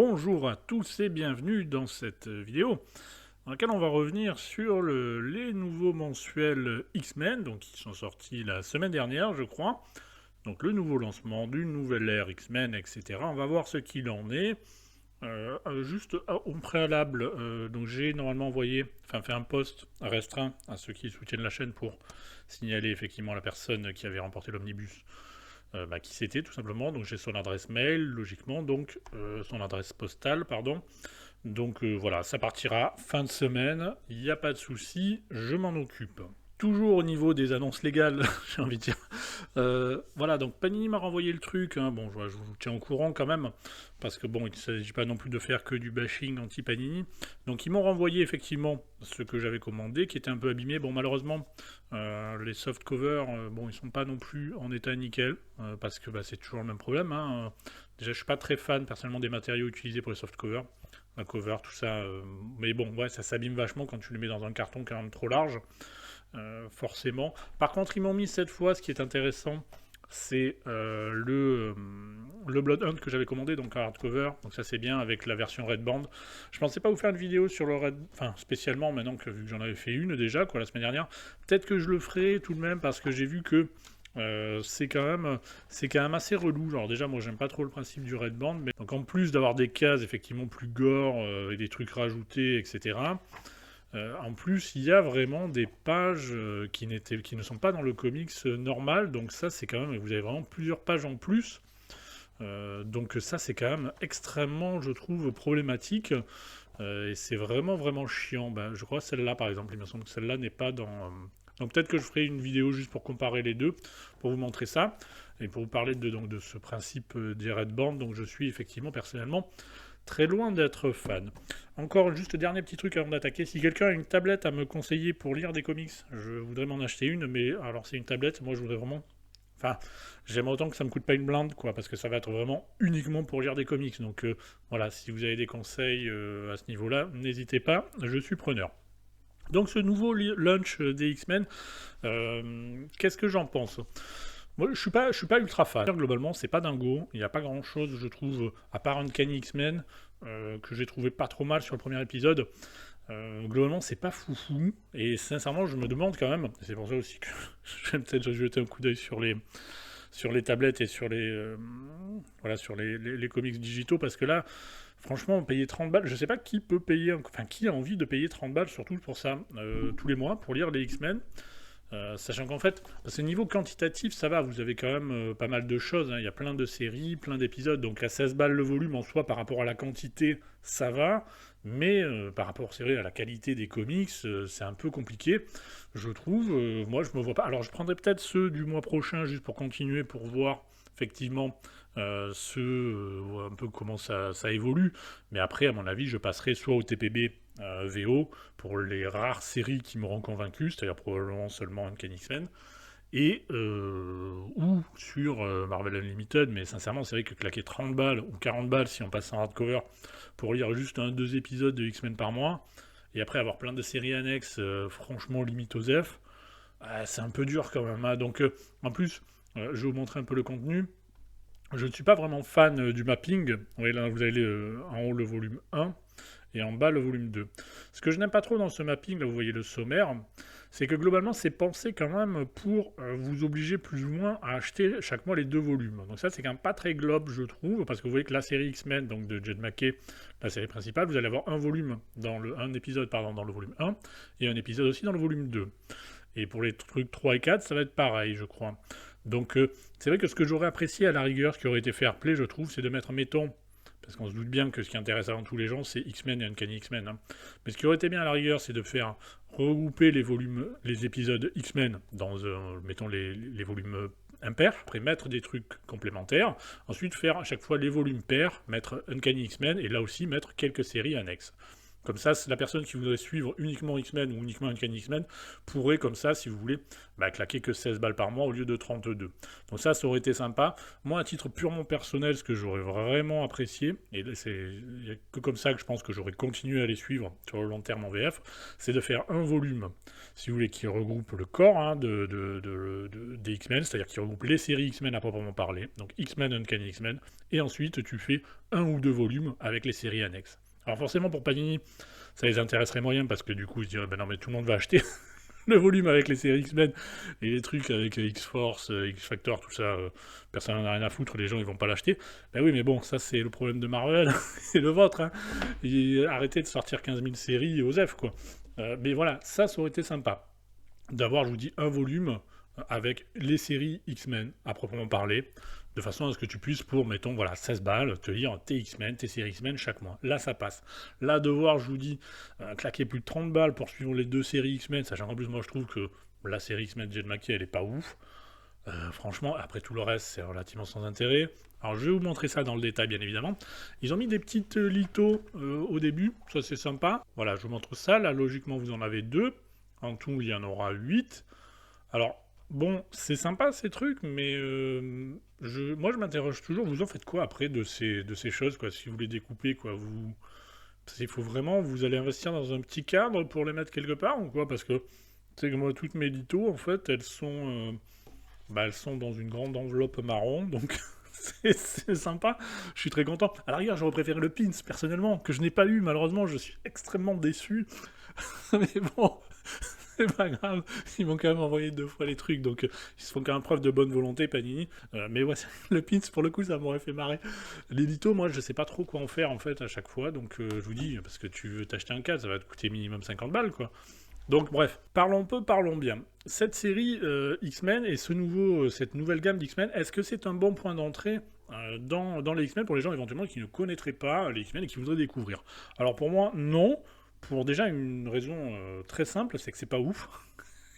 Bonjour à tous et bienvenue dans cette vidéo dans laquelle on va revenir sur les nouveaux mensuels X-Men, donc qui sont sortis la semaine dernière je crois. Donc le nouveau lancement d'une nouvelle ère X-Men, etc. On va voir ce qu'il en est. Juste au préalable, donc j'ai normalement fait un post restreint à ceux qui soutiennent la chaîne pour signaler effectivement la personne qui avait remporté l'omnibus. Qui c'était tout simplement, donc j'ai son adresse mail, logiquement, donc son adresse postale, pardon. Donc voilà, ça partira fin de semaine, il n'y a pas de souci, je m'en occupe. Toujours au niveau des annonces légales, j'ai envie de dire. Voilà, donc Panini m'a renvoyé le truc, hein. Bon, je vous tiens au courant quand même, parce que bon, il ne s'agit pas non plus de faire que du bashing anti-Panini. Donc ils m'ont renvoyé effectivement ce que j'avais commandé, qui était un peu abîmé. Bon, malheureusement, les soft covers, bon, ils sont pas non plus en état nickel, parce que c'est toujours le même problème, hein. Déjà, je suis pas très fan personnellement des matériaux utilisés pour les soft covers. La cover, tout ça, mais bon, ouais, ça s'abîme vachement quand tu le mets dans un carton quand même trop large. Forcément. Par contre, ils m'ont mis cette fois, ce qui est intéressant, c'est le Blood Hunt que j'avais commandé, donc en hardcover. Donc ça c'est bien avec la version Red Band. Je pensais pas vous faire une vidéo sur le Red, enfin spécialement maintenant que vu que j'en avais fait une déjà quoi la semaine dernière. Peut-être que je le ferai tout de même parce que j'ai vu que c'est quand même assez relou. Genre déjà moi j'aime pas trop le principe du Red Band, mais donc en plus d'avoir des cases effectivement plus gore et des trucs rajoutés, etc. En plus, il y a vraiment des pages qui ne sont pas dans le comics normal, donc ça c'est quand même, vous avez vraiment plusieurs pages en plus, donc ça c'est quand même extrêmement, je trouve, problématique, et c'est vraiment vraiment chiant. Je crois celle-là par exemple, il me semble que celle-là n'est pas dans... donc peut-être que je ferai une vidéo juste pour comparer les deux, pour vous montrer ça, et pour vous parler donc, de ce principe des Red Band, donc je suis effectivement personnellement très loin d'être fan. Encore juste dernier petit truc avant d'attaquer. Si quelqu'un a une tablette à me conseiller pour lire des comics, je voudrais m'en acheter une, mais alors c'est une tablette, moi je voudrais vraiment... Enfin, j'aimerais autant que ça me coûte pas une blinde, quoi, parce que ça va être vraiment uniquement pour lire des comics. Donc voilà, si vous avez des conseils à ce niveau-là, n'hésitez pas, je suis preneur. Donc ce nouveau launch des X-Men, qu'est-ce que j'en pense? Moi, je suis pas ultra fan. Globalement, c'est pas dingo. Il n'y a pas grand chose, je trouve, à part Uncanny X-Men, que j'ai trouvé pas trop mal sur le premier épisode. Globalement, c'est pas foufou. Et sincèrement, je me demande quand même, c'est pour ça aussi que je vais peut-être jeter un coup d'œil sur les tablettes et sur voilà, sur les comics digitaux, parce que là, franchement, payer 30 balles, je sais pas qui peut payer, enfin, qui a envie de payer 30 balles, surtout pour ça, tous les mois, pour lire les X-Men. Sachant qu'en fait, parce que niveau quantitatif, ça va, vous avez quand même pas mal de choses, hein. Il y a plein de séries, plein d'épisodes, donc à 16 balles le volume en soi, par rapport à la quantité, ça va, mais par rapport à la qualité des comics, c'est un peu compliqué, je trouve. Moi, je me vois pas. Alors, je prendrai peut-être ceux du mois prochain, juste pour continuer, pour voir effectivement un peu comment ça évolue, mais après, à mon avis, je passerai soit au TPB VO pour les rares séries qui m'auront convaincu, c'est-à-dire probablement seulement Uncanny X-Men, et ou sur Marvel Unlimited, mais sincèrement c'est vrai que claquer 30 balles ou 40 balles si on passe en hardcover pour lire juste 2 épisodes de X-Men par mois, et après avoir plein de séries annexes franchement limite aux F, c'est un peu dur quand même, hein. Donc en plus, je vais vous montrer un peu le contenu. Je ne suis pas vraiment fan du mapping. Vous voyez là, vous avez en haut le volume 1 et en bas le volume 2. Ce que je n'aime pas trop dans ce mapping, là vous voyez le sommaire, c'est que globalement c'est pensé quand même pour vous obliger plus ou moins à acheter chaque mois les 2 volumes. Donc ça c'est quand même pas très globe je trouve, parce que vous voyez que la série X-Men, donc de Jed MacKay, la série principale, vous allez avoir un épisode dans le volume 1 et un épisode aussi dans le volume 2. Et pour les trucs 3 et 4, ça va être pareil, je crois. Donc c'est vrai que ce que j'aurais apprécié à la rigueur, ce qui aurait été fair play, je trouve, c'est de mettre, mettons, parce qu'on se doute bien que ce qui intéresse avant tout les gens, c'est X-Men et Uncanny X-Men, hein. Mais ce qui aurait été bien à la rigueur, c'est de faire regrouper les épisodes X-Men dans, mettons, les volumes impairs, après mettre des trucs complémentaires, ensuite faire à chaque fois les volumes pairs, mettre Uncanny X-Men, et là aussi mettre quelques séries annexes. Comme ça, la personne qui voudrait suivre uniquement X-Men ou uniquement Uncanny X-Men pourrait, comme ça, si vous voulez, claquer que 16 balles par mois au lieu de 32. Donc ça aurait été sympa. Moi, à titre purement personnel, ce que j'aurais vraiment apprécié, et il n'y a que comme ça que je pense que j'aurais continué à les suivre sur le long terme en VF, c'est de faire un volume, si vous voulez, qui regroupe le corps des X-Men, c'est-à-dire qui regroupe les séries X-Men à proprement parler, donc X-Men, Uncanny X-Men, et ensuite tu fais 1 ou 2 volumes avec les séries annexes. Alors forcément pour Panini, ça les intéresserait moyen parce que du coup ils se diraient non mais tout le monde va acheter le volume avec les séries X-Men et les trucs avec X-Force, X-Factor, tout ça, personne n'en a rien à foutre, les gens ils vont pas l'acheter. Ben oui mais bon, ça c'est le problème de Marvel, c'est le vôtre, hein. Et arrêtez de sortir 15 000 séries aux F quoi. Mais voilà, ça aurait été sympa d'avoir, je vous dis, un volume avec les séries X-Men à proprement parler, de façon à ce que tu puisses, pour, mettons, 16 balles, te lire tes X-Men, tes séries X-Men chaque mois. Là, ça passe. Là, devoir, je vous dis, claquer plus de 30 balles pour suivre les 2 séries X-Men, sachant qu'en plus, moi, je trouve que la série X-Men Jed McKay, elle est pas ouf. Franchement, après tout le reste, c'est relativement sans intérêt. Alors, je vais vous montrer ça dans le détail, bien évidemment. Ils ont mis des petites lithos au début, ça c'est sympa. Voilà, je vous montre ça. Là, logiquement, vous en avez 2. En tout, il y en aura 8. Alors, bon, c'est sympa ces trucs, mais moi je m'interroge toujours, vous en faites quoi après de ces choses, quoi, si vous les découpez, quoi, il faut vraiment, vous allez investir dans un petit cadre pour les mettre quelque part, ou quoi, parce que, tu sais que moi, toutes mes lithos, en fait, elles sont dans une grande enveloppe marron, donc c'est sympa, je suis très content. À la rigueur, j'aurais préféré le pins, personnellement, que je n'ai pas eu, malheureusement, je suis extrêmement déçu, mais bon... C'est pas grave, ils m'ont quand même envoyé 2 fois les trucs, donc ils se font quand même preuve de bonne volonté, Panini. Mais ouais, le pins, pour le coup, ça m'aurait fait marrer. L'édito, moi, je sais pas trop quoi en faire, en fait, à chaque fois, donc je vous dis, parce que tu veux t'acheter un cadre, ça va te coûter minimum 50 balles, quoi. Donc bref, parlons peu, parlons bien. Cette série X-Men et cette nouvelle gamme d'X-Men, est-ce que c'est un bon point d'entrée dans les X-Men pour les gens éventuellement qui ne connaîtraient pas les X-Men et qui voudraient découvrir? Alors pour moi, non. Pour déjà une raison très simple, c'est que c'est pas ouf.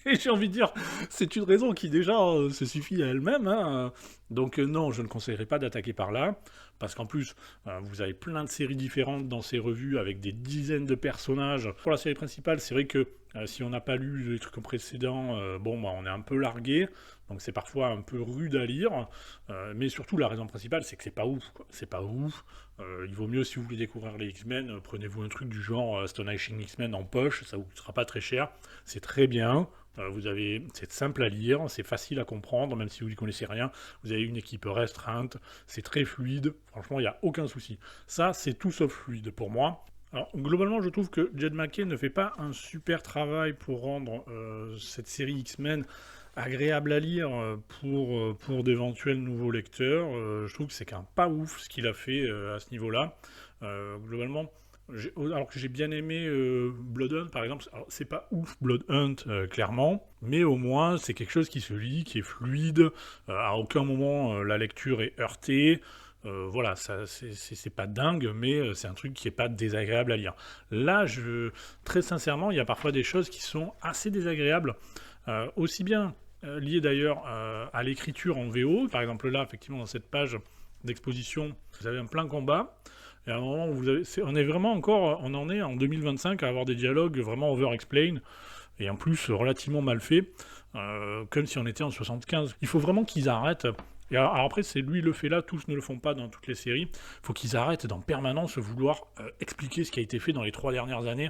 Et j'ai envie de dire, c'est une raison qui déjà se suffit à elle-même, hein. Donc non, je ne conseillerais pas d'attaquer par là, parce qu'en plus, vous avez plein de séries différentes dans ces revues, avec des dizaines de personnages. Pour la série principale, c'est vrai que si on n'a pas lu les trucs précédents, on est un peu largué, donc c'est parfois un peu rude à lire, mais surtout la raison principale, c'est que c'est pas ouf, quoi. C'est pas ouf. Il vaut mieux, si vous voulez découvrir les X-Men, prenez-vous un truc du genre Astonishing X-Men en poche, ça vous coûtera pas très cher, c'est très bien. C'est simple à lire, c'est facile à comprendre, même si vous n'y connaissez rien. Vous avez une équipe restreinte, c'est très fluide. Franchement, il n'y a aucun souci. Ça, c'est tout sauf fluide pour moi. Alors, globalement, je trouve que Jed McKay ne fait pas un super travail pour rendre cette série X-Men agréable à lire pour d'éventuels nouveaux lecteurs. Je trouve que c'est quand même pas ouf ce qu'il a fait à ce niveau-là. Globalement, alors que j'ai bien aimé Blood Hunt par exemple, alors, c'est pas ouf Blood Hunt clairement, mais au moins c'est quelque chose qui se lit, qui est fluide, à aucun moment la lecture est heurtée, voilà, ça c'est pas dingue, mais c'est un truc qui est pas désagréable à lire. Là, très sincèrement, il y a parfois des choses qui sont assez désagréables, aussi bien liées d'ailleurs à l'écriture en VO, par exemple là, effectivement, dans cette page d'exposition, vous avez un plein combat. Et à un moment, on en est en 2025 à avoir des dialogues vraiment over-explain, et en plus relativement mal faits, comme si on était en 75. Il faut vraiment qu'ils arrêtent. Et alors après, c'est lui le fait là, tous ne le font pas dans toutes les séries. Il faut qu'ils arrêtent d'en permanence vouloir expliquer ce qui a été fait dans les 3 dernières années.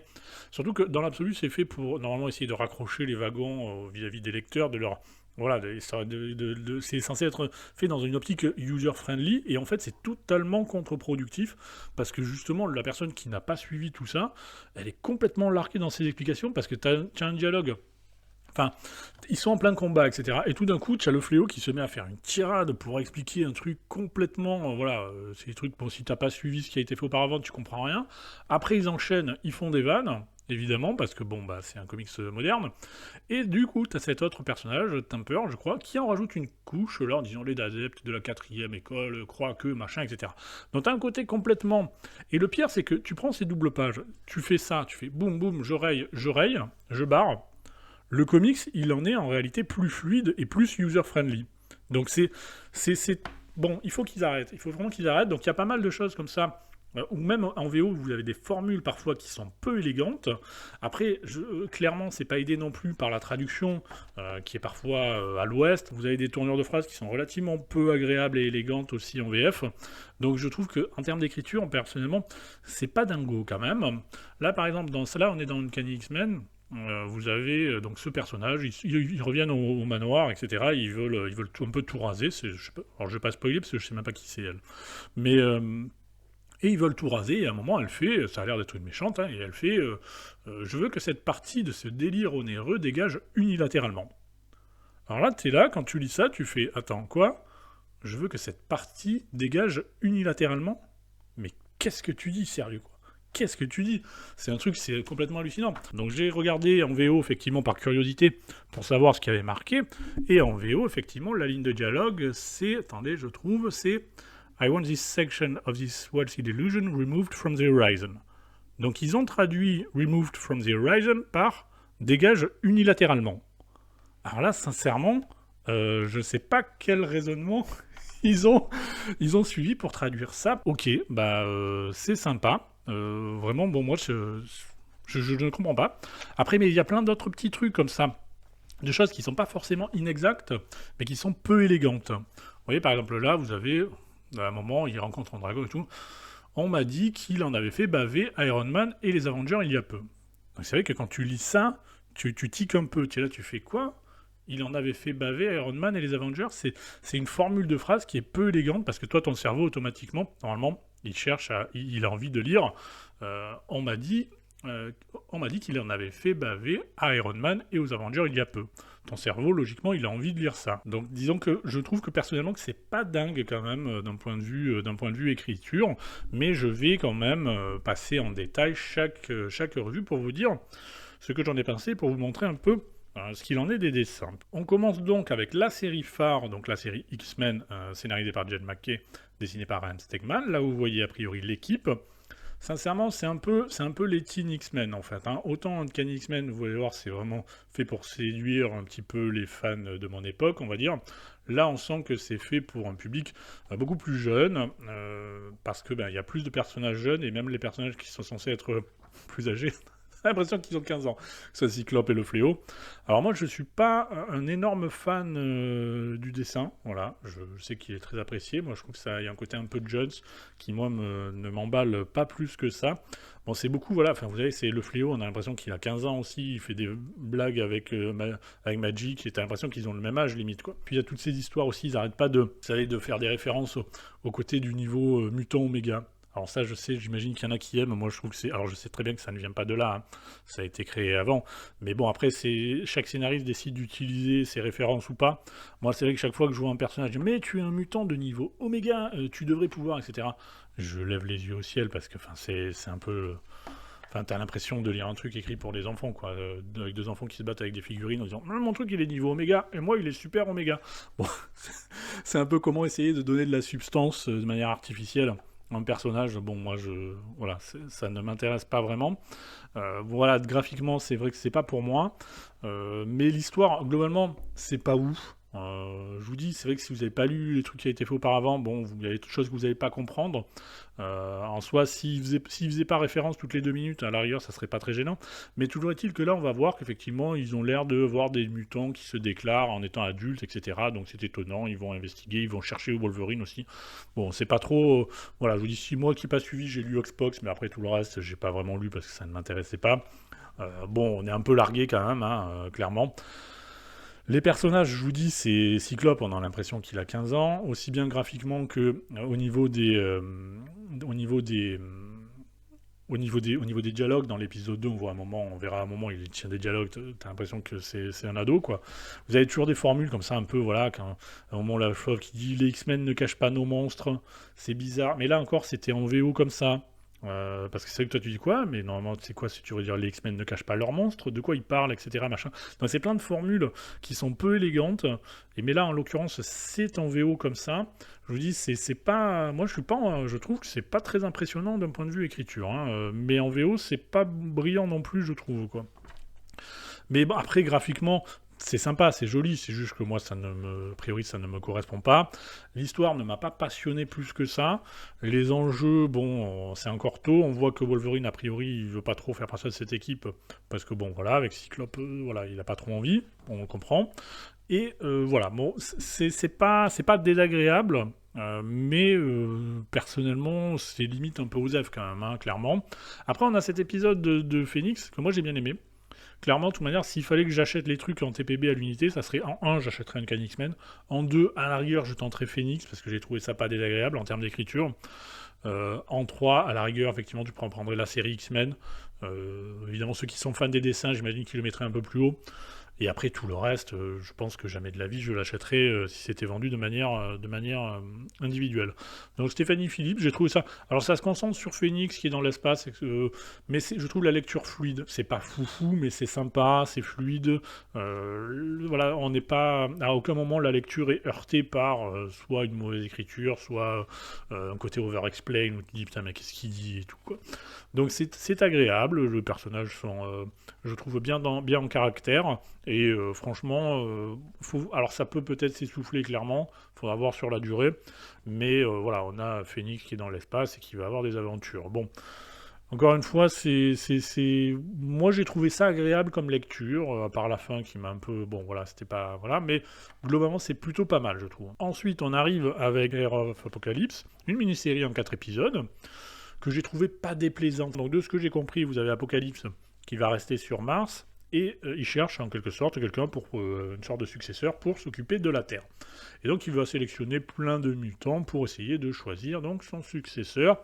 Surtout que dans l'absolu, c'est fait pour normalement essayer de raccrocher les wagons vis-à-vis des lecteurs, de leur... Voilà, c'est censé être fait dans une optique user-friendly, et en fait c'est totalement contre-productif, parce que justement la personne qui n'a pas suivi tout ça, elle est complètement larguée dans ses explications, parce que tu as un dialogue. Enfin, ils sont en plein combat, etc. Et tout d'un coup, tu as le fléau qui se met à faire une tirade pour expliquer un truc complètement... c'est des trucs, si t'as pas suivi ce qui a été fait auparavant, tu comprends rien. Après, ils enchaînent, ils font des vannes, évidemment, parce que c'est un comics moderne. Et du coup, t'as cet autre personnage, Temper, je crois, qui en rajoute une couche, là, en disant les adeptes de la 4e école croient que, machin, etc. Donc t'as un côté complètement... Et le pire, c'est que tu prends ces doubles pages, tu fais ça, tu fais boum, boum, je raye, je barre. Le comics, il en est en réalité plus fluide et plus user-friendly. Donc bon, il faut qu'ils arrêtent. Il faut vraiment qu'ils arrêtent. Donc il y a pas mal de choses comme ça Ou même en VO, vous avez des formules parfois qui sont peu élégantes. Après, clairement, c'est pas aidé non plus par la traduction, qui est parfois à l'ouest. Vous avez des tournures de phrases qui sont relativement peu agréables et élégantes aussi en VF. Donc je trouve qu'en termes d'écriture, personnellement, c'est pas dingo quand même. Là, par exemple, dans cela, on est dans Uncanny X-Men. Vous avez donc ce personnage, ils reviennent au manoir, etc. Ils veulent un peu tout raser. Alors je vais pas spoiler parce que je sais même pas qui c'est elle. Mais et ils veulent tout raser, et à un moment, elle fait, ça a l'air d'être une méchante, hein, et elle fait je veux que cette partie de ce délire onéreux dégage unilatéralement. Alors là, t'es là, quand tu lis ça, tu fais attends, quoi? Je veux que cette partie dégage unilatéralement? Mais qu'est-ce que tu dis, sérieux, quoi? Qu'est-ce que tu dis? C'est un truc, c'est complètement hallucinant. Donc j'ai regardé en VO, effectivement, par curiosité, pour savoir ce qu'il y avait marqué, et en VO, effectivement, la ligne de dialogue, c'est, attendez, je trouve, c'est I want this section of this wealthy delusion removed from the horizon. Donc ils ont traduit removed from the horizon par dégage unilatéralement. Alors là, sincèrement, je ne sais pas quel raisonnement ils ont suivi pour traduire ça. Ok, bah c'est sympa. Vraiment, bon, moi, je ne comprends pas. Après, mais il y a plein d'autres petits trucs comme ça. De choses qui ne sont pas forcément inexactes, mais qui sont peu élégantes. Vous voyez, par exemple, là, vous avez... À un moment, il rencontre un dragon et tout. On m'a dit qu'il en avait fait baver Iron Man et les Avengers il y a peu. Donc c'est vrai que quand tu lis ça, tu tiques un peu. Tu es là, tu fais quoi? Il en avait fait baver Iron Man et les Avengers. C'est une formule de phrase qui est peu élégante parce que toi, ton cerveau, automatiquement, normalement, il a envie de lire. On m'a dit qu'il en avait fait baver à Iron Man et aux Avengers il y a peu. Ton cerveau, logiquement, il a envie de lire ça. Donc, disons que je trouve que personnellement que c'est pas dingue quand même d'un point de vue écriture, mais je vais quand même passer en détail chaque revue pour vous dire ce que j'en ai pensé, pour vous montrer un peu ce qu'il en est des dessins. On commence donc avec la série phare, donc la série X-Men, scénarisée par Jed MacKay, dessinée par Ryan Stegman. Là où vous voyez a priori l'équipe. Sincèrement, c'est un peu les Teen X-Men en fait. Hein. Autant Uncanny X-Men, vous allez voir, c'est vraiment fait pour séduire un petit peu les fans de mon époque, on va dire. Là, on sent que c'est fait pour un public beaucoup plus jeune, parce que y a plus de personnages jeunes, et même les personnages qui sont censés être plus âgés, j'ai l'impression qu'ils ont 15 ans, que ce soit Cyclope et le Fléau. Alors moi, je suis pas un énorme fan du dessin, voilà, je sais qu'il est très apprécié, moi je trouve que ça y a un côté un peu Jones qui moi ne m'emballe pas plus que ça. Bon, c'est beaucoup, voilà, enfin vous savez, c'est le Fléau, on a l'impression qu'il a 15 ans aussi, il fait des blagues avec Magic, et t'as l'impression qu'ils ont le même âge limite, quoi. Puis il y a toutes ces histoires aussi, ils arrêtent pas de faire des références au côté du niveau mutant Oméga. Alors ça, je sais, j'imagine qu'il y en a qui aiment. Moi, je trouve que c'est... Alors, je sais très bien que ça ne vient pas de là. Hein. Ça a été créé avant. Mais bon, après, chaque scénariste décide d'utiliser ses références ou pas. Moi, c'est vrai que chaque fois que je vois un personnage, mais tu es un mutant de niveau Oméga, tu devrais pouvoir, etc. Je lève les yeux au ciel parce que, c'est un peu... Enfin, t'as l'impression de lire un truc écrit pour des enfants, quoi. Avec deux enfants qui se battent avec des figurines en disant « Mon truc, il est niveau Oméga, et moi, il est super Oméga. » Bon, c'est un peu comment essayer de donner de la substance de manière artificielle. Un personnage, bon, moi, voilà, ça ne m'intéresse pas vraiment. Voilà, graphiquement, c'est vrai que c'est pas pour moi. Mais l'histoire, globalement, c'est pas ouf. Je vous dis, c'est vrai que si vous n'avez pas lu les trucs qui ont été faits auparavant, bon, il y a des choses que vous n'allez pas comprendre. En soi, s'il faisait pas référence toutes les 2 minutes, à la rigueur, ça serait pas très gênant. Mais toujours est-il que là, on va voir qu'effectivement, ils ont l'air de voir des mutants qui se déclarent en étant adultes, etc. Donc c'est étonnant, ils vont investiguer, ils vont chercher Wolverine aussi. Bon, c'est pas trop... voilà, je vous dis, si moi qui n'ai pas suivi, j'ai lu Xbox, mais après tout le reste, j'ai pas vraiment lu parce que ça ne m'intéressait pas. Bon, on est un peu largué quand même, hein, clairement. Les personnages, je vous dis, c'est Cyclope, on a l'impression qu'il a 15 ans, aussi bien graphiquement que au niveau des dialogues. Dans l'épisode 2, on verra un moment, il tient des dialogues, t'as l'impression que c'est un ado, quoi. Vous avez toujours des formules comme ça, un peu, voilà, quand à un moment, la chauve qui dit « Les X-Men ne cachent pas nos monstres », c'est bizarre. Mais là encore, c'était en VO comme ça. Parce que c'est vrai que toi tu dis quoi, mais normalement c'est quoi si tu veux dire les X-Men ne cachent pas leurs monstres, de quoi ils parlent, etc. Machin. Donc c'est plein de formules qui sont peu élégantes, mais là en l'occurrence c'est en VO comme ça. Je vous dis c'est pas, moi je trouve que c'est pas très impressionnant d'un point de vue écriture, hein, mais en VO c'est pas brillant non plus je trouve quoi. Mais bon, après graphiquement c'est sympa, c'est joli, c'est juste que moi, a priori, ça ne me correspond pas. L'histoire ne m'a pas passionné plus que ça. Les enjeux, bon, c'est encore tôt. On voit que Wolverine, a priori, il veut pas trop faire partie de cette équipe, parce que bon, voilà, avec Cyclope, voilà, il a pas trop envie, on le comprend. Et voilà, bon, c'est pas désagréable, mais personnellement, c'est limite un peu osef quand même, hein, clairement. Après, on a cet épisode de Phoenix que moi j'ai bien aimé. Clairement, de toute manière, s'il fallait que j'achète les trucs en TPB à l'unité, ça serait en 1, j'achèterais Uncanny X-Men. En 2, à la rigueur, je tenterais Phoenix, parce que j'ai trouvé ça pas désagréable en termes d'écriture. En 3, à la rigueur, effectivement, tu prendrais la série X-Men. Évidemment, ceux qui sont fans des dessins, j'imagine qu'ils le mettraient un peu plus haut. Et après, tout le reste, je pense que jamais de la vie, je l'achèterais si c'était vendu de manière individuelle. Donc Stéphanie Philippe, j'ai trouvé ça... Alors ça se concentre sur Phoenix qui est dans l'espace, mais je trouve la lecture fluide. C'est pas foufou, mais c'est sympa, c'est fluide. Voilà, on n'est pas... À aucun moment, la lecture est heurtée par soit une mauvaise écriture, soit un côté over-explain, où tu te dis, putain, mais qu'est-ce qu'il dit et tout, quoi. Donc c'est agréable, les personnages sont, je trouve, bien en caractère, et franchement, alors ça peut peut-être s'essouffler clairement, il faudra voir sur la durée, mais voilà, on a Phoenix qui est dans l'espace et qui va avoir des aventures. Bon, encore une fois, moi j'ai trouvé ça agréable comme lecture, à part la fin qui m'a un peu... Bon voilà, c'était pas... Voilà, mais globalement c'est plutôt pas mal, je trouve. Ensuite, on arrive avec Era of Apocalypse, une mini-série en 4 épisodes, que j'ai trouvé pas déplaisante. Donc de ce que j'ai compris, vous avez Apocalypse qui va rester sur Mars, et il cherche en quelque sorte quelqu'un pour une sorte de successeur pour s'occuper de la Terre. Et donc il va sélectionner plein de mutants pour essayer de choisir donc son successeur.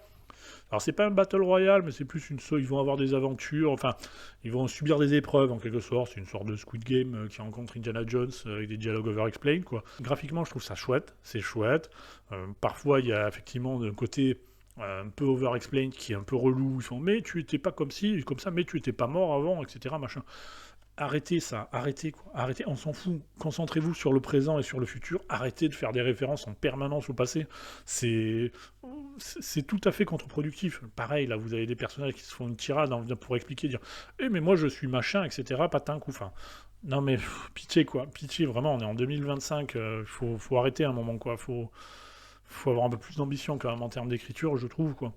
Alors c'est pas un battle royale, mais c'est plus ils vont avoir des aventures, enfin ils vont subir des épreuves en quelque sorte. C'est une sorte de Squid Game qui rencontre Indiana Jones avec des dialogues over-explained, quoi. Graphiquement, je trouve ça chouette, c'est chouette. Parfois il y a effectivement un côté un peu over-explained qui est un peu relou. Ils font mais tu étais pas comme ci, comme ça, mais tu étais pas mort avant, etc. Machin. Arrêtez ça, arrêtez quoi, arrêtez, on s'en fout. Concentrez-vous sur le présent et sur le futur. Arrêtez de faire des références en permanence au passé. C'est tout à fait contre-productif. Pareil, là, vous avez des personnages qui se font une tirade pour expliquer, dire mais moi je suis machin, etc. Patin, coup, enfin. Non mais pitié quoi, pitié, vraiment, on est en 2025, faut arrêter un moment quoi, faut avoir un peu plus d'ambition quand même en termes d'écriture, je trouve, quoi.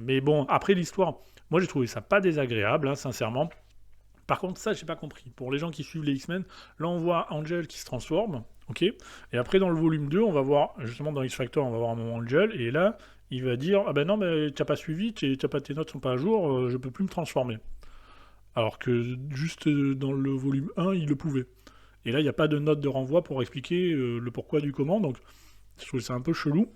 Mais bon, après l'histoire, moi j'ai trouvé ça pas désagréable, hein, sincèrement. Par contre, ça, j'ai pas compris. Pour les gens qui suivent les X-Men, là on voit Angel qui se transforme, ok. Et après dans le volume 2, on va voir, justement dans X-Factor, on va voir un moment Angel, et là, il va dire, ah ben non, mais t'as pas suivi, tes notes sont pas à jour, je peux plus me transformer. Alors que juste dans le volume 1, il le pouvait. Et là, il n'y a pas de note de renvoi pour expliquer le pourquoi du comment, donc je trouve ça un peu chelou.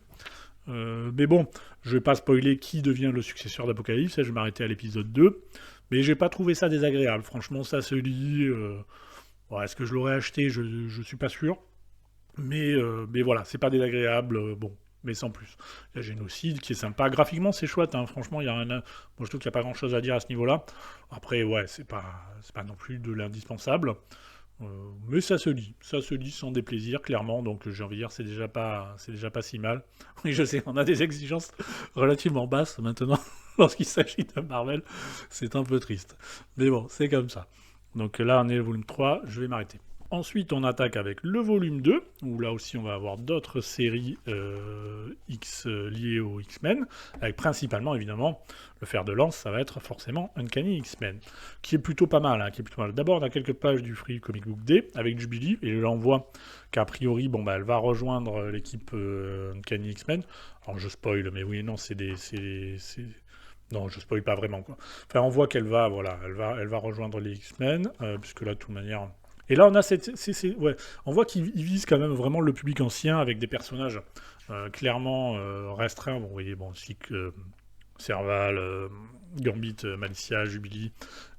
Mais bon, je vais pas spoiler qui devient le successeur d'Apocalypse, je vais m'arrêter à l'épisode 2. Mais j'ai pas trouvé ça désagréable. Franchement, ça se lit. Est-ce que je l'aurais acheté? Je suis pas sûr. Mais voilà, c'est pas désagréable. Bon, mais sans plus. Il y a Génocide qui est sympa. Graphiquement, c'est chouette. Hein. Franchement, il y a moi, je trouve qu'il n'y a pas grand chose à dire à ce niveau-là. Après, ouais, c'est pas non plus de l'indispensable. Mais ça se lit sans déplaisir, clairement, donc j'ai envie de dire c'est déjà pas si mal. Oui, je sais, on a des exigences relativement basses maintenant, lorsqu'il s'agit de Marvel, c'est un peu triste. Mais bon, c'est comme ça. Donc là, on est au volume 3, je vais m'arrêter. Ensuite, on attaque avec le volume 2, où là aussi on va avoir d'autres séries X liées aux X-Men, avec principalement, évidemment, le fer de lance, ça va être forcément Uncanny X-Men, qui est plutôt pas mal. Hein, D'abord, on a quelques pages du Free Comic Book Day, avec Jubilee, et là on voit qu'a priori, elle va rejoindre l'équipe Uncanny X-Men. Alors je spoil, mais oui et non, non, je spoil pas vraiment, quoi. Enfin, on voit qu'elle va, elle va rejoindre les X-Men, puisque là, de toute manière... Et là, on a on voit qu'ils visent quand même vraiment le public ancien avec des personnages clairement restreints. Bon, vous voyez, Serval, Gambit, Malicia, Jubilee,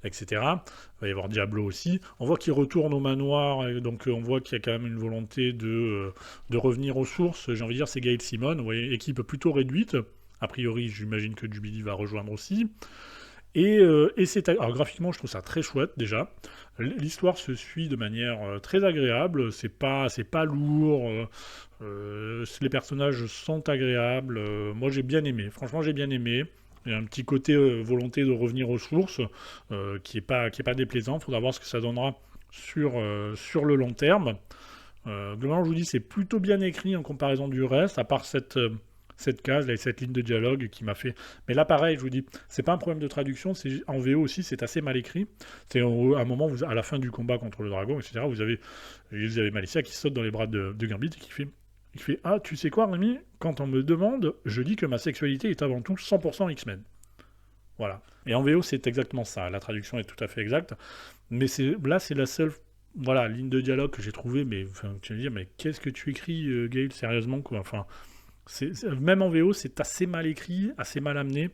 etc. Il va y avoir Diablo aussi. On voit qu'ils retournent au manoir, et donc on voit qu'il y a quand même une volonté de revenir aux sources. J'ai envie de dire, c'est Gail Simone, vous voyez, équipe plutôt réduite. A priori, j'imagine que Jubilee va rejoindre aussi. Et alors graphiquement, je trouve ça très chouette déjà. L'histoire se suit de manière très agréable. C'est pas lourd. Les personnages sont agréables. Moi, j'ai bien aimé. Franchement, j'ai bien aimé. Il y a un petit côté volonté de revenir aux sources qui est pas déplaisant. Il faudra voir ce que ça donnera sur le long terme. Globalement, je vous dis, c'est plutôt bien écrit en comparaison du reste, à part cette case, là, et cette ligne de dialogue qui m'a fait... Mais là, pareil, je vous dis, c'est pas un problème de traduction, c'est en VO aussi, c'est assez mal écrit. C'est à un moment, à la fin du combat contre le dragon, etc., vous avez Malicia qui saute dans les bras de Gambit et qui fait... Il fait « Ah, tu sais quoi, Rémi? Quand on me demande, je dis que ma sexualité est avant tout 100% X-Men. » Voilà. Et en VO, c'est exactement ça. La traduction est tout à fait exacte. Mais là, c'est la seule ligne de dialogue que j'ai trouvée. Mais tu vas me dire, mais qu'est-ce que tu écris, Gail, sérieusement, quoi. Enfin, même en VO, c'est assez mal écrit, assez mal amené.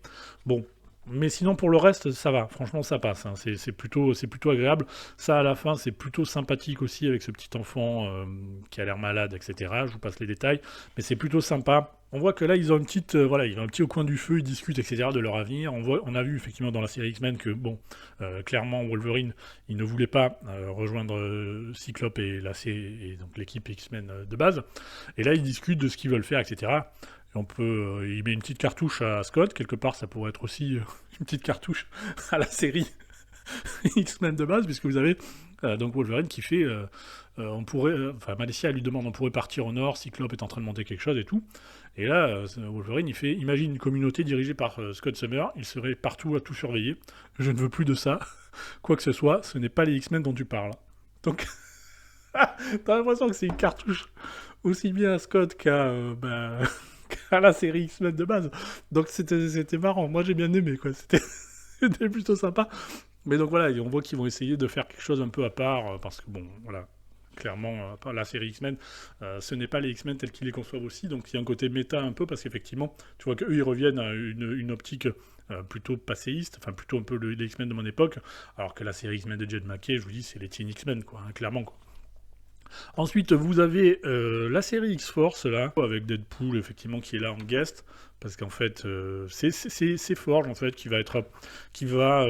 Bon. Mais sinon, pour le reste, ça va. Franchement, ça passe. Hein. C'est plutôt agréable. Ça, à la fin, c'est plutôt sympathique aussi avec ce petit enfant qui a l'air malade, etc. Je vous passe les détails. Mais c'est plutôt sympa. On voit que là, ils ont une petite... ils ont un petit au coin du feu, ils discutent, etc. de leur avenir. On a vu, effectivement, dans la série X-Men que, clairement, Wolverine, il ne voulait pas rejoindre Cyclope et donc l'équipe X-Men de base. Et là, ils discutent de ce qu'ils veulent faire, etc. Et il met une petite cartouche à Scott, quelque part ça pourrait être aussi une petite cartouche à la série X-Men de base, puisque vous avez donc Wolverine qui fait, Malicia lui demande, on pourrait partir au nord, Cyclope est en train de monter quelque chose et tout, et là Wolverine il fait, imagine une communauté dirigée par Scott Summers, il serait partout à tout surveiller, je ne veux plus de ça, quoi que ce soit, ce n'est pas les X-Men dont tu parles. Donc, t'as l'impression que c'est une cartouche aussi bien à Scott qu'à la série X-Men de base. Donc c'était marrant. Moi j'ai bien aimé, quoi. C'était plutôt sympa. Mais donc voilà, on voit qu'ils vont essayer de faire quelque chose un peu à part, parce que bon, voilà, clairement, la série X-Men, ce n'est pas les X-Men tels qu'ils les conçoivent aussi. Donc il y a un côté méta un peu, parce qu'effectivement, tu vois qu'eux ils reviennent à une optique plutôt passéiste, enfin plutôt un peu les X-Men de mon époque, alors que la série X-Men de Jed MacKay, je vous dis, c'est les Teen X-Men, quoi, hein, clairement, quoi. Ensuite, vous avez la série X-Force, là, avec Deadpool, effectivement, qui est là en guest, parce qu'en fait, c'est Forge, en fait, qui va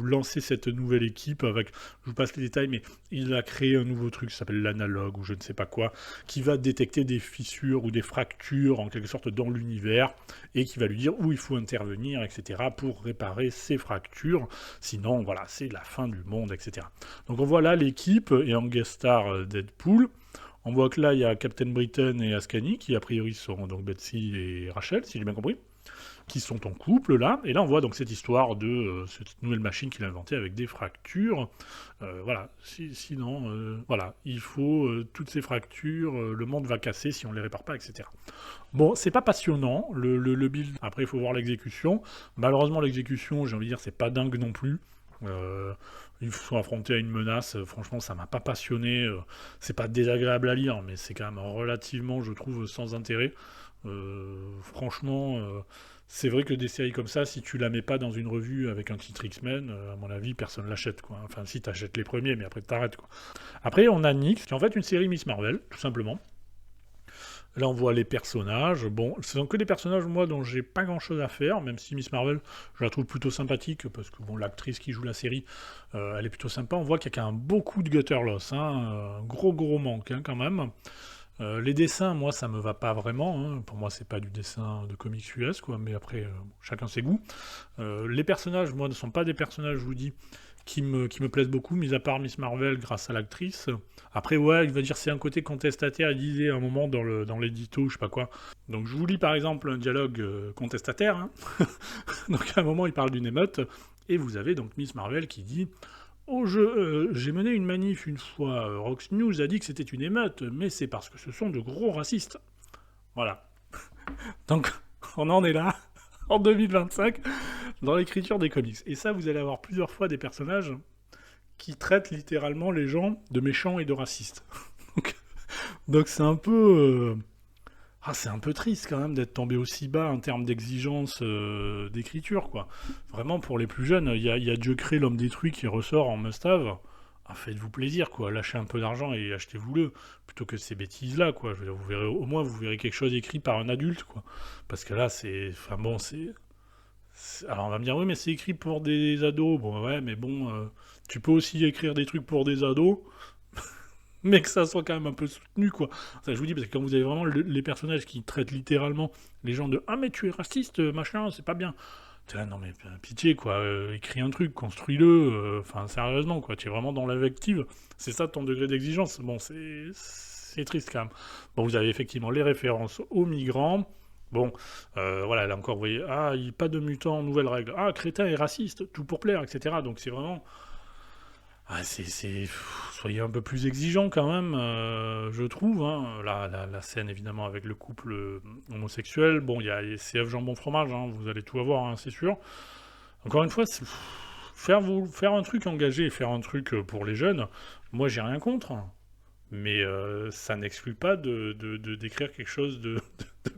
lancer cette nouvelle équipe avec, je vous passe les détails, mais il a créé un nouveau truc qui s'appelle l'analogue, ou je ne sais pas quoi, qui va détecter des fissures ou des fractures, en quelque sorte, dans l'univers, et qui va lui dire où il faut intervenir, etc., pour réparer ces fractures, sinon, voilà, c'est la fin du monde, etc. Donc on voit là l'équipe, et en guest star Deadpool. On voit que là, il y a Captain Britain et Askani, qui a priori sont donc Betsy et Rachel, si j'ai bien compris, qui sont en couple là. Et là, on voit donc cette histoire de cette nouvelle machine qu'il a inventée avec des fractures. Voilà. Sinon, voilà, il faut toutes ces fractures, le monde va casser si on les répare pas, etc. Bon, c'est pas passionnant, le build. Après, il faut voir l'exécution. Malheureusement, l'exécution, j'ai envie de dire, c'est pas dingue non plus. Ils sont affrontés à une menace, franchement ça m'a pas passionné, c'est pas désagréable à lire, mais c'est quand même relativement, je trouve, sans intérêt. Franchement, c'est vrai que des séries comme ça, si tu la mets pas dans une revue avec un titre X-Men, à mon avis, personne l'achète, quoi. Enfin, si t'achètes les premiers, mais après t'arrêtes, quoi. Après, on a Nyx, qui est en fait une série Miss Marvel, tout simplement. Là, on voit les personnages. Bon, ce sont que des personnages, moi, dont j'ai pas grand-chose à faire, même si Miss Marvel, je la trouve plutôt sympathique, parce que, bon, l'actrice qui joue la série, elle est plutôt sympa. On voit qu'il y a quand même beaucoup de gutter loss, hein, un gros manque, hein, quand même. Les dessins, moi, ça me va pas vraiment. Hein. Pour moi, c'est pas du dessin de comics US, quoi, mais après, chacun ses goûts. Les personnages, moi, ne sont pas des personnages, je vous dis, qui me plaisent beaucoup, mis à part Miss Marvel grâce à l'actrice. Après, ouais, il va dire c'est un côté contestataire, il disait à un moment dans l'édito, je sais pas quoi. Donc je vous lis par exemple un dialogue contestataire. Hein. Donc à un moment, il parle d'une émeute, et vous avez donc Miss Marvel qui dit « Oh, j'ai mené une manif une fois, Rox News a dit que c'était une émeute, mais c'est parce que ce sont de gros racistes. » Voilà. Donc, on en est là, en 2025, dans l'écriture des comics. Et ça, vous allez avoir plusieurs fois des personnages qui traitent littéralement les gens de méchants et de racistes. Donc c'est un peu... c'est un peu triste quand même d'être tombé aussi bas en termes d'exigence d'écriture, quoi. Vraiment, pour les plus jeunes, il y a Dieu crée l'homme détruit qui ressort en must-have. Faites-vous plaisir, quoi. Lâchez un peu d'argent et achetez-vous-le, plutôt que ces bêtises-là, quoi. Je veux dire, vous verrez, au moins, vous verrez quelque chose écrit par un adulte, quoi. Parce que là, c'est... Enfin bon, c'est... Alors on va me dire, oui, mais c'est écrit pour des ados. Bon, ouais, mais bon, tu peux aussi écrire des trucs pour des ados, mais que ça soit quand même un peu soutenu, quoi. Ça, je vous dis, parce que quand vous avez vraiment les personnages qui traitent littéralement les gens de « Ah, mais tu es raciste, machin, c'est pas bien ». Putain, non mais pitié quoi, écris un truc, construis-le, enfin sérieusement quoi, tu es vraiment dans l'invective, c'est ça ton degré d'exigence, bon c'est triste quand même. Bon vous avez effectivement les références aux migrants, bon voilà là encore vous voyez, ah pas de mutants, nouvelle règle, ah crétin et raciste, tout pour plaire, etc. Donc c'est vraiment, ah, soyez un peu plus exigeant quand même, je trouve. Hein. La scène évidemment avec le couple homosexuel, bon, il y a CF jambon fromage, hein, vous allez tout avoir, hein, c'est sûr. Encore une fois, faire un truc engagé et faire un truc pour les jeunes, moi j'ai rien contre, mais ça n'exclut pas d'écrire quelque chose de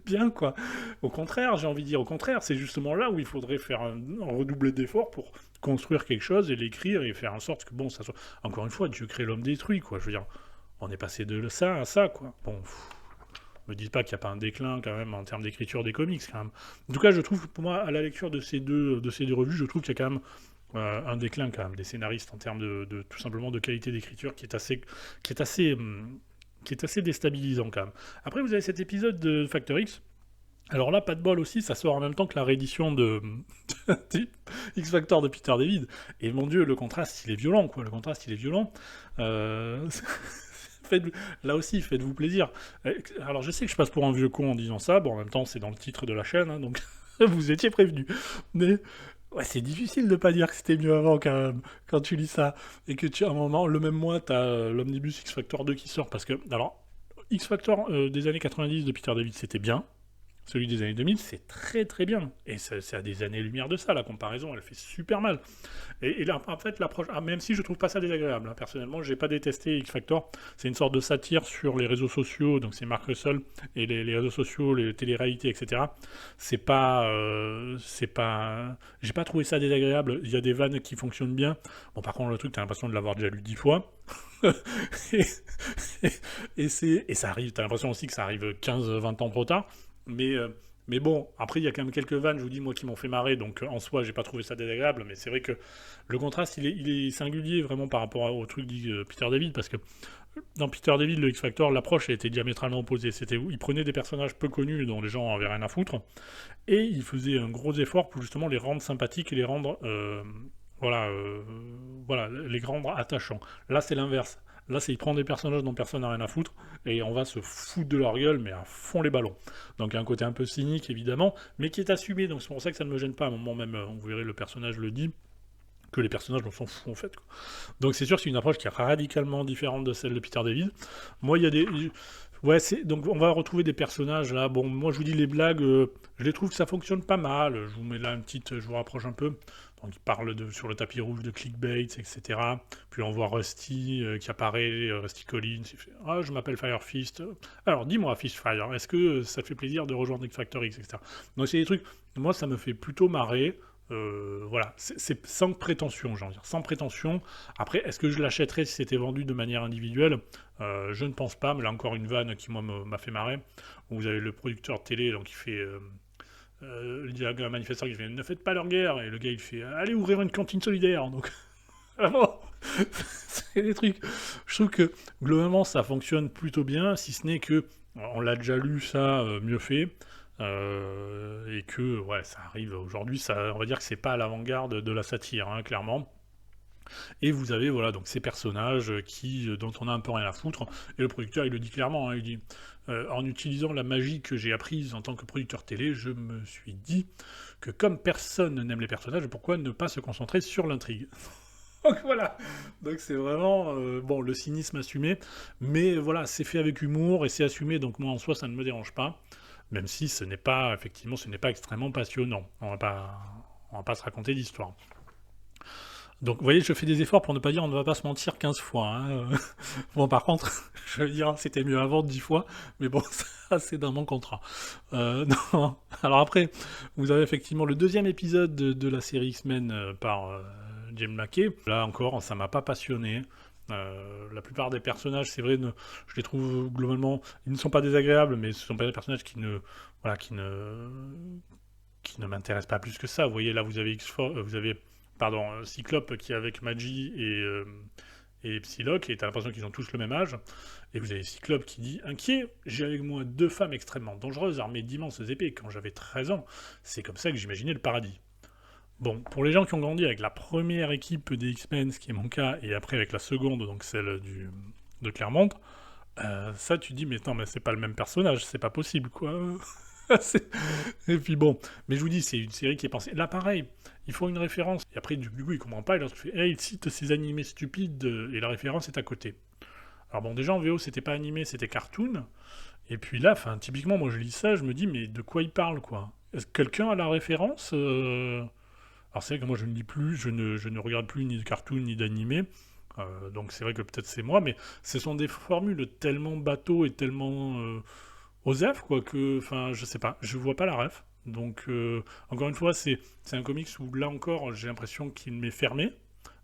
bien, quoi. Au contraire, j'ai envie de dire, au contraire, c'est justement là où il faudrait faire un redoubler d'efforts pour construire quelque chose et l'écrire et faire en sorte que, bon, ça soit... Encore une fois, Dieu crée l'homme détruit, quoi. Je veux dire, on est passé de ça à ça, quoi. Bon, me dites pas qu'il n'y a pas un déclin, quand même, en termes d'écriture des comics, quand même. En tout cas, je trouve, pour moi, à la lecture de ces deux revues, je trouve qu'il y a quand même un déclin, quand même, des scénaristes en termes tout simplement de qualité d'écriture qui est assez déstabilisant quand même. Après, vous avez cet épisode de Factor X. Alors là, pas de bol aussi, ça sort en même temps que la réédition de X Factor de Peter David. Et mon Dieu, le contraste, il est violent, quoi. Le contraste, il est violent. Euh... Là aussi, faites-vous plaisir. Alors, je sais que je passe pour un vieux con en disant ça. Bon, en même temps, c'est dans le titre de la chaîne, hein, donc vous étiez prévenu. Mais ouais, c'est difficile de pas dire que c'était mieux avant quand même, quand tu lis ça. Et que à un moment, le même mois, t'as l'Omnibus X Factor 2 qui sort. Parce que, alors, X Factor des années 90 de Peter David, c'était bien. Celui des années 2000, c'est très très bien. Et c'est à des années-lumière de ça, la comparaison, elle fait super mal. Et là, en fait, l'approche, même si je trouve pas ça désagréable, hein, personnellement, j'ai pas détesté X Factor, c'est une sorte de satire sur les réseaux sociaux, donc c'est Mark Russell, et les réseaux sociaux, les téléréalités, etc. C'est pas. J'ai pas trouvé ça désagréable, il y a des vannes qui fonctionnent bien. Bon, par contre, le truc, t'as l'impression de l'avoir déjà lu 10 fois. et, et ça arrive, t'as l'impression aussi que ça arrive 15-20 ans trop tard. Mais bon, après, il y a quand même quelques vannes, je vous dis, moi, qui m'ont fait marrer, donc en soi, j'ai pas trouvé ça désagréable, mais c'est vrai que le contraste, il est singulier, vraiment, par rapport au truc dit Peter David, parce que dans Peter David, le X-Factor, l'approche a été diamétralement opposée. Il prenait des personnages peu connus dont les gens avaient rien à foutre, et il faisait un gros effort pour justement les rendre sympathiques et les rendre... voilà, les rendre attachants. Là, c'est l'inverse. Là, c'est il prend des personnages dont personne n'a rien à foutre et on va se foutre de leur gueule, mais à fond les ballons. Donc, il y a un côté un peu cynique, évidemment, mais qui est assumé. Donc, c'est pour ça que ça ne me gêne pas. À un moment même, vous verrez, le personnage le dit, que les personnages, on s'en fout, en fait. Quoi. Donc, c'est sûr que c'est une approche qui est radicalement différente de celle de Peter David. Moi, il y a des... Ouais, donc on va retrouver des personnages là. Bon, moi je vous dis les blagues, je les trouve que ça fonctionne pas mal. Je vous mets là une petite, je vous rapproche un peu. Donc il parle sur le tapis rouge de clickbait, etc. Puis on voit Rusty qui apparaît, Rusty Collins. Il fait ah je m'appelle Fire Fist. Alors dis-moi Fistfire, est-ce que ça te fait plaisir de rejoindre X Factor X, etc. Donc c'est des trucs. Moi ça me fait plutôt marrer. Voilà, c'est sans prétention, j'ai envie de dire, sans prétention. Après, est-ce que je l'achèterais si c'était vendu de manière individuelle Je ne pense pas, mais là encore une vanne qui moi m'a fait marrer, où vous avez le producteur télé, donc il fait... il dit à un manifestant qui fait ne faites pas leur guerre, et le gars il fait allez ouvrir une cantine solidaire. Donc, vraiment, c'est des trucs. Je trouve que globalement ça fonctionne plutôt bien, si ce n'est que on l'a déjà lu ça mieux fait. Et que ouais, ça arrive aujourd'hui, ça, on va dire que c'est pas à l'avant-garde de la satire, hein, clairement. Et vous avez voilà donc ces personnages dont on a un peu rien à foutre. Et le producteur il le dit clairement, hein, il dit en utilisant la magie que j'ai apprise en tant que producteur télé, je me suis dit que comme personne n'aime les personnages, pourquoi ne pas se concentrer sur l'intrigue. Donc voilà, donc c'est vraiment bon le cynisme assumé, mais voilà c'est fait avec humour et c'est assumé, donc moi en soi ça ne me dérange pas. Même si ce n'est pas, effectivement, ce n'est pas extrêmement passionnant. On va pas se raconter d'histoire. Donc, vous voyez, je fais des efforts pour ne pas dire on ne va pas se mentir 15 fois. Hein. Bon, par contre, je veux dire, c'était mieux avant 10 fois, mais bon, ça, c'est dans mon contrat. Non. Alors après, vous avez effectivement le deuxième épisode de la série X-Men par Jim Mackey. Là encore, ça m'a pas passionné. La plupart des personnages, c'est vrai, je les trouve globalement, ils ne sont pas désagréables, mais ce sont pas des personnages qui ne m'intéressent pas plus que ça. Vous voyez, là, vous avez Cyclope qui est avec Magi et Psylocke, et t'as l'impression qu'ils ont tous le même âge. Et vous avez Cyclope qui dit inquiet, j'ai avec moi 2 femmes extrêmement dangereuses, armées d'immenses épées. Quand j'avais 13 ans, c'est comme ça que j'imaginais le paradis. Bon, pour les gens qui ont grandi avec la première équipe des X-Men, ce qui est mon cas, et après avec la seconde, donc celle de Claremont, ça tu dis, mais non, mais c'est pas le même personnage, c'est pas possible, quoi. Et puis bon, mais je vous dis, c'est une série qui est pensée. Là, pareil, il faut une référence. Et après, du coup, il comprend pas, et lorsque fait, hey, il cite ces animés stupides, et la référence est à côté. Alors bon, déjà en VO, c'était pas animé, c'était cartoon. Et puis là, enfin, typiquement, moi je lis ça, je me dis, mais de quoi il parle, quoi? Est-ce que quelqu'un a la référence Alors c'est vrai que moi je ne lis plus, je ne regarde plus ni de cartoon ni d'animé. Donc c'est vrai que peut-être c'est moi, mais ce sont des formules tellement bateau et tellement osef, quoi, que, enfin, je sais pas, je vois pas la ref. Donc, encore une fois, c'est un comics où là encore, j'ai l'impression qu'il m'est fermé.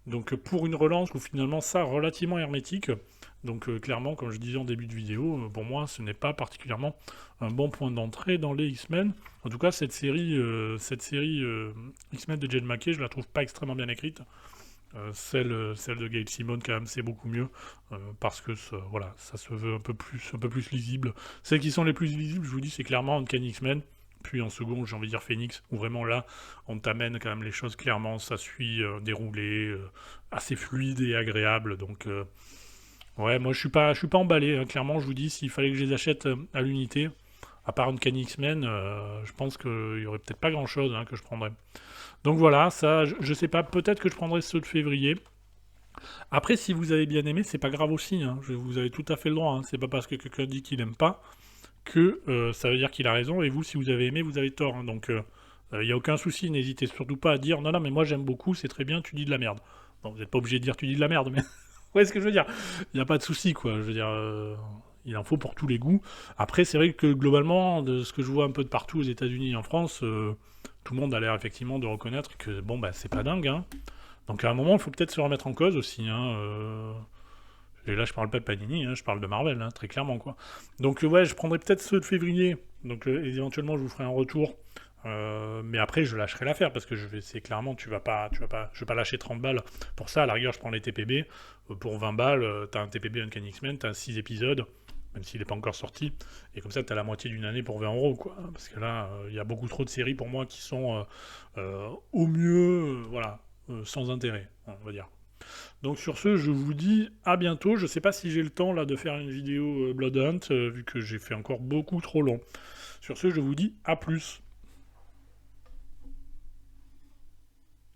Donc, pour une relance où finalement ça relativement hermétique, donc clairement, comme je disais en début de vidéo, pour moi, ce n'est pas particulièrement un bon point d'entrée dans les X-Men. En tout cas, cette série X-Men de Jed MacKay, je la trouve pas extrêmement bien écrite. Celle de Gail Simone, quand même, c'est beaucoup mieux, parce que voilà, ça se veut un peu plus lisible. Celles qui sont les plus visibles, je vous dis, c'est clairement Uncanny X-Men, puis en second, j'ai envie de dire Phoenix, où vraiment là, on t'amène quand même les choses clairement, ça suit déroulé, assez fluide et agréable, donc ouais, moi je suis pas emballé, hein. Clairement, je vous dis, s'il fallait que je les achète à l'unité, à part Uncanny X-Men, je pense qu'il y aurait peut-être pas grand-chose, hein, que je prendrais. Donc voilà, ça, je sais pas, peut-être que je prendrai ceux de février. Après, si vous avez bien aimé, c'est pas grave aussi, hein. Vous avez tout à fait le droit, hein. C'est pas parce que quelqu'un dit qu'il aime pas que ça veut dire qu'il a raison, et vous, si vous avez aimé, vous avez tort, hein. Donc, il n'y a aucun souci, n'hésitez surtout pas à dire non, non, mais moi j'aime beaucoup, c'est très bien, tu dis de la merde. Bon, vous n'êtes pas obligé de dire tu dis de la merde, mais vous voyez ce que je veux dire. Il n'y a pas de souci, quoi. Je veux dire, il en faut pour tous les goûts. Après, c'est vrai que globalement, de ce que je vois un peu de partout aux États-Unis et en France, tout le monde a l'air effectivement de reconnaître que bon, bah, c'est pas dingue, hein. Donc à un moment, il faut peut-être se remettre en cause aussi, hein. Et là, je parle pas de Panini, hein, je parle de Marvel, hein, très clairement, quoi. Donc ouais, je prendrai peut-être ceux de février. Donc éventuellement, je vous ferai un retour. Mais après, je lâcherai l'affaire parce que c'est clairement, je vais pas lâcher 30 balles pour ça. À la rigueur, je prends les TPB. Pour 20 balles, t'as un TPB Uncanny X-Men, t'as 6 épisodes, même s'il n'est pas encore sorti. Et comme ça, t'as la moitié d'une année pour 20 €, quoi. Parce que là, il y a beaucoup trop de séries pour moi qui sont au mieux, voilà, sans intérêt, on va dire. Donc sur ce, je vous dis à bientôt. Je sais pas si j'ai le temps là de faire une vidéo Blood Hunt, vu que j'ai fait encore beaucoup trop long. Sur ce, je vous dis à plus.